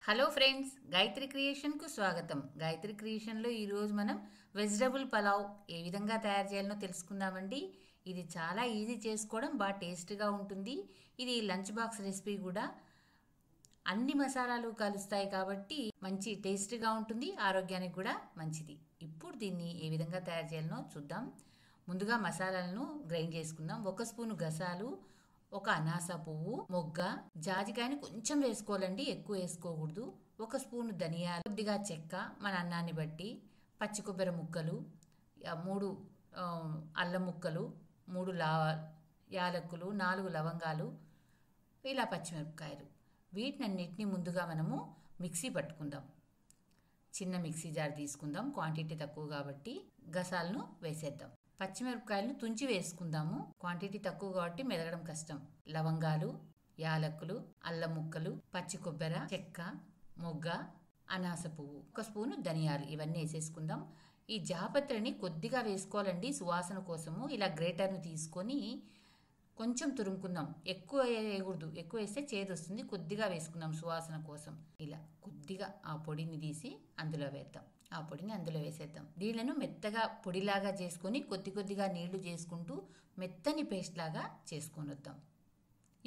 Hello friends, Gayatri క్రియేషన్కు స్వాగతం. గాయత్రి క్రియేషన్లో ఈరోజు మనం వెజిటబుల్ పలావ్ ఏ విధంగా తయారు చేయాలనో తెలుసుకుందామండి. ఇది చాలా ఈజీ చేసుకోవడం, బాగా టేస్ట్గా ఉంటుంది. ఇది లంచ్ బాక్స్ రెసిపీ కూడా. అన్ని మసాలాలు కలుస్తాయి కాబట్టి మంచి టేస్ట్గా ఉంటుంది, ఆరోగ్యానికి కూడా మంచిది. ఇప్పుడు దీన్ని ఏ విధంగా తయారు చేయాలనో చూద్దాం. ముందుగా మసాలాలను గ్రైండ్ చేసుకుందాం. 1 స్పూను గసాలు, ఒక అనాస పువ్వు, మొగ్గ, జాజికాయని కొంచెం వేసుకోవాలండి, ఎక్కువ వేసుకోకూడదు. 1 స్పూను ధనియాలు, కొద్దిగా చెక్క మన అన్నాన్ని బట్టి, పచ్చి కొబ్బరి ముక్కలు, 3 అల్లం ముక్కలు, 3 యాలకులు, 4 లవంగాలు, ఇలా పచ్చిమిరపకాయలు. వీటినన్నిటిని ముందుగా మనము మిక్సీ పట్టుకుందాం. చిన్న మిక్సీ జార్ తీసుకుందాం, క్వాంటిటీ తక్కువ కాబట్టి. గసాలను వేసేద్దాం. పచ్చిమిరపకాయలను తుంచి వేసుకుందాము, క్వాంటిటీ తక్కువ కాబట్టి మెదగడం కష్టం. లవంగాలు, యాలకులు, అల్లం ముక్కలు, పచ్చి కొబ్బరి, చెక్క, మొగ్గ, అనాస పువ్వు, 1 స్పూను ధనియాలు, ఇవన్నీ వేసేసుకుందాం. ఈ జాపత్రిని కొద్దిగా వేసుకోవాలండి సువాసన కోసము. ఇలా గ్రేటర్ను తీసుకొని కొంచెం తురుముకుందాం, ఎక్కువ వేయకూడదు, ఎక్కువ వేస్తే చేదు వస్తుంది. కొద్దిగా వేసుకుందాం సువాసన కోసం. ఇలా కొద్దిగా ఆ పొడిని తీసి అందులో వేద్దాం. ఆ పొడిని అందులో వేసేద్దాం. దీనిలను మెత్తగా పొడిలాగా చేసుకొని కొద్ది కొద్దిగా నీళ్లు చేసుకుంటూ మెత్తని పేస్ట్ లాగా చేసుకొని వద్దాం.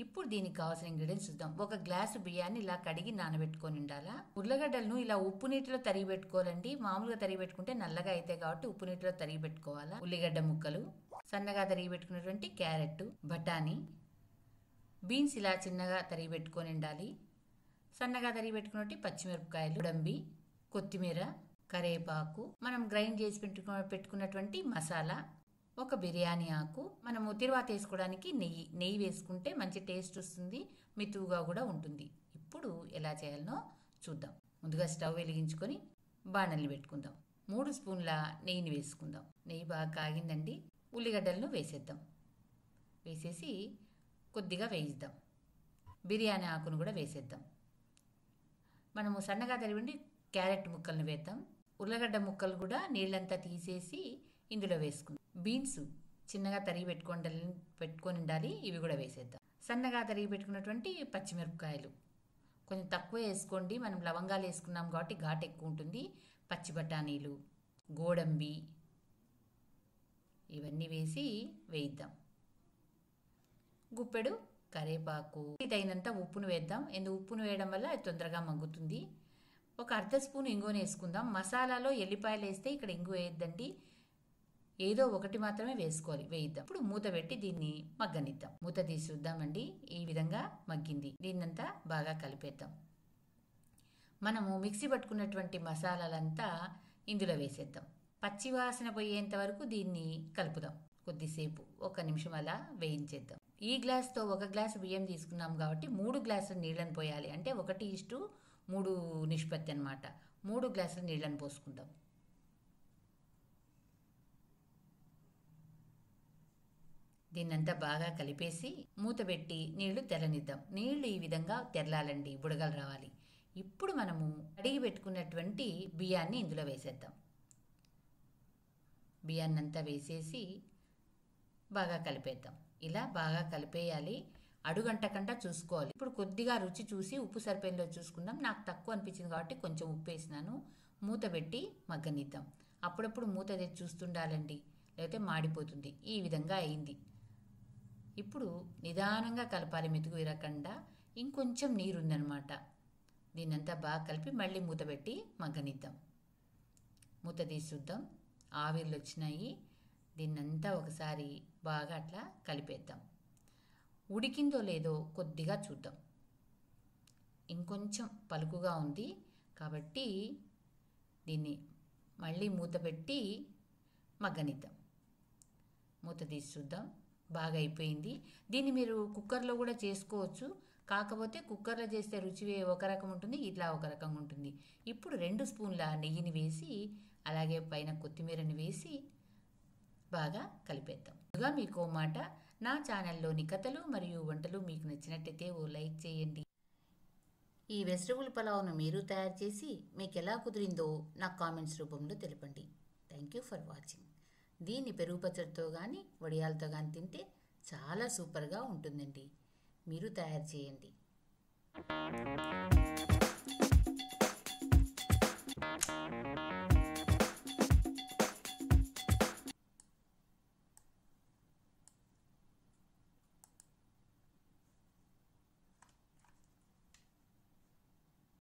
ఇప్పుడు దీనికి కావాల్సిన ఇంగ్రీడియంట్స్ చూద్దాం. 1 గ్లాసు బియ్యాన్ని ఇలా కడిగి నానబెట్టుకొని ఉండాలా. ఉర్లగడ్డలను ఇలా ఉప్పు నీటిలో తరిగి పెట్టుకోవాలండి. మామూలుగా తరిగి పెట్టుకుంటే నల్లగా అవుతాయి కాబట్టి ఉప్పు నీటిలో తరిగి పెట్టుకోవాలా. ఉల్లిగడ్డ ముక్కలు, సన్నగా తరిగి పెట్టుకున్నటువంటి క్యారెట్, బఠానీ, బీన్స్ ఇలా చిన్నగా తరిగి పెట్టుకొని ఉండాలి. సన్నగా తరిగి పెట్టుకున్నట్టు పచ్చిమిరపకాయలు, డంబి, కొత్తిమీర, కరేపాకు, మనం గ్రైండ్ చేసి పెట్టుకున్నటువంటి మసాలా, 1 బిర్యానీ ఆకు, మనము తిరువాత వేసుకోవడానికి నెయ్యి వేసుకుంటే మంచి టేస్ట్ వస్తుంది, మితువుగా కూడా ఉంటుంది. ఇప్పుడు ఎలా చేయాలనో చూద్దాం. ముందుగా స్టవ్ వెలిగించుకొని బాణల్ని పెట్టుకుందాం. 3 స్పూన్ల నెయ్యిని వేసుకుందాం. నెయ్యి బాగా కాగిందండి. ఉల్లిగడ్డలను వేసేద్దాం. వేసేసి కొద్దిగా వేయిద్దాం. బిర్యానీ ఆకును కూడా వేసేద్దాం. మనము సన్నగా తరిగి క్యారెట్ ముక్కలను వేద్దాం. ఉర్లగడ్డ ముక్కలు కూడా నీళ్ళంతా తీసేసి ఇందులో వేసుకుందాం. బీన్స్ చిన్నగా తరిగి పెట్టుకొని ఉండాలి, ఇవి కూడా వేసేద్దాం. సన్నగా తరిగి పెట్టుకున్నటువంటి పచ్చిమిరపకాయలు కొంచెం తక్కువ వేసుకోండి, మనం లవంగాలు వేసుకున్నాం కాబట్టి ఘాటు ఎక్కువ ఉంటుంది. పచ్చి బఠానీలు, గోడంబి, ఇవన్నీ వేసి వేయిద్దాం. గుప్పెడు కరేపాకు, తగినంత ఉప్పును వేద్దాం. ఉప్పును వేయడం వల్ల అది తొందరగా మగ్గుతుంది. 1 అర్ధ స్పూన్ ఇంగువను వేసుకుందాం. మసాలాలో ఎల్లిపాయలు వేస్తే ఇక్కడ ఇంగు వేయద్దండి, ఏదో ఒకటి మాత్రమే వేయిద్దాం. ఇప్పుడు మూత పెట్టి దీన్ని మగ్గనిద్దాం. మూత తీసి చూద్దామండి. ఈ విధంగా మగ్గింది. దీన్నంతా బాగా కలిపేద్దాం. మనము మిక్సీ పట్టుకున్నటువంటి మసాలాలంతా ఇందులో వేసేద్దాం. పచ్చి వాసన పోయేంత వరకు దీన్ని కలుపుదాం. కొద్దిసేపు 1 నిమిషం అలా వేయించేద్దాం. ఈ గ్లాస్తో 1 గ్లాసు బియ్యం తీసుకున్నాం కాబట్టి 3 గ్లాసుల నీళ్ళని పోయాలి. అంటే 1:3 నిష్పత్తి అన్నమాట. 3 గ్లాసుల నీళ్ళని పోసుకుందాం. దీన్నంతా బాగా కలిపేసి మూత పెట్టి నీళ్లు తెరనిద్దాం. నీళ్లు ఈ విధంగా తెరలాలండి, బుడగలు రావాలి. ఇప్పుడు మనము కడిగి పెట్టుకున్నటువంటి బియ్యాన్ని ఇందులో వేసేద్దాం. బియ్యాన్నంతా వేసేసి బాగా కలిపేద్దాం. ఇలా బాగా కలిపేయాలి, అడుగంటకుండా చూసుకోవాలి. ఇప్పుడు కొద్దిగా రుచి చూసి ఉప్పు సరిపోయిందో చూసుకుందాం. నాకు తక్కువ అనిపించింది కాబట్టి కొంచెం ఉప్పు వేసినాను. మూత పెట్టి మగ్గనిద్దాం. అప్పుడప్పుడు మూత తెచ్చి చూస్తుండాలండి, లేకపోతే మాడిపోతుంది. ఈ విధంగా అయింది. ఇప్పుడు నిదానంగా కలపాలి, మెతుకు విరగకుండా. ఇంకొంచెం నీరు ఉందన్నమాట. దీన్నంతా బాగా కలిపి మళ్ళీ మూత పెట్టి మగ్గనిద్దాం. మూత తీసి చూద్దాం, ఆవిర్లు వచ్చినాయి. దీన్నంతా ఒకసారి బాగా అట్లా కలిపేద్దాం. ఉడికిందో లేదో కొద్దిగా చూద్దాం. ఇంకొంచెం పలుకుగా ఉంది కాబట్టి దీన్ని మళ్ళీ మూత పెట్టి మగ్గనిద్దాం. మూత తీసి చూద్దాం, బాగా అయిపోయింది. దీన్ని మీరు కుక్కర్లో కూడా చేసుకోవచ్చు. కాకపోతే కుక్కర్లో చేస్తే రుచి ఒక రకం ఉంటుంది, ఇట్లా ఒక రకంగా ఉంటుంది. ఇప్పుడు 2 స్పూన్ల నెయ్యిని వేసి అలాగే పైన కొత్తిమీరని వేసి బాగా కలిపేద్దాం. ముందుగా మీకు ఓ మాట, నా ఛానల్లోని కథలు మరియు వంటలు మీకు నచ్చినట్టయితే ఓ లైక్ చేయండి. ఈ వెజిటబుల్ పలావ్ను మీరు తయారు చేసి మీకు ఎలా కుదిరిందో నాకు కామెంట్స్ రూపంలో తెలపండి. Thank you for watching. దీన్ని పెరుగు పచ్చడితో కానీ వడియాలతో కానీ తింటే చాలా సూపర్గా ఉంటుందండి. మీరు తయారు చేయండి.